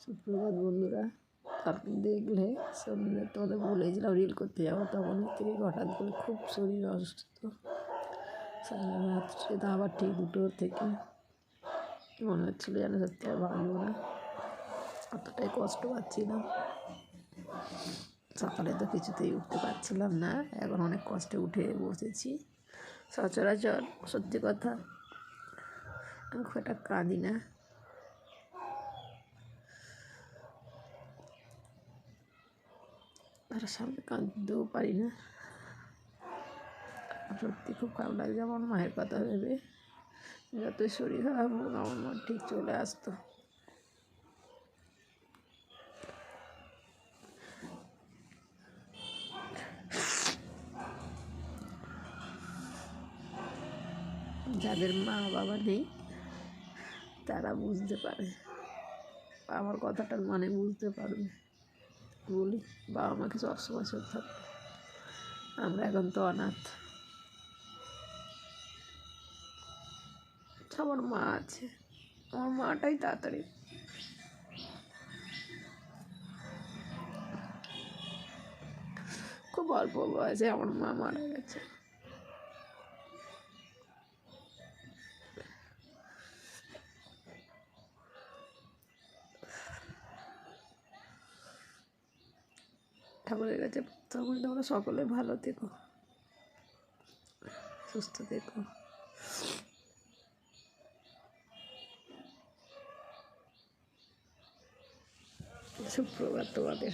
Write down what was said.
সুপ্রভাত বন্ধুরা। আপনি দেখলে তোমাদের বলেছিলাম রিল করতে যাবো, তখন থেকে হঠাৎ করে খুব শরীর অসুস্থ। রাত্রে তো আবার ঠিক 2টো থেকে মনে হচ্ছিলো যেন সত্যি আর বাঁচবো না, অতটাই কষ্ট পাচ্ছিলাম। সকালে তো কিছুতেই উঠতে পারছিলাম না, এখন অনেক কষ্টে উঠে বসেছি। সচরাচর সত্যি কথা আমি খুব একটা কাঁদি না, তার সামনে কাঁদতেও পারি না। সত্যি খুব খারাপ লাগছে আমার মায়ের কথা ভেবে। যতই শরীর খারাপ হোক আমার মা ঠিক চলে আসতো। যাদের মা বাবা নেই তারা বুঝতে পারে, আমার কথাটার মানে বুঝতে পারবে। বলি বাবা মাকে সবসময় চোখ থাকবে, আমরা এখন তো অনাথ। আমার মা আছে, আমার মাটাই তাড়াতাড়ি খুব অল্প বয়সে আমার মা মারা গেছে। ঠাকুরের কাছে তখন তোমরা সকলে ভালো থেকো, সুস্থ থেকো। সুপ্রভাত তোমাদের।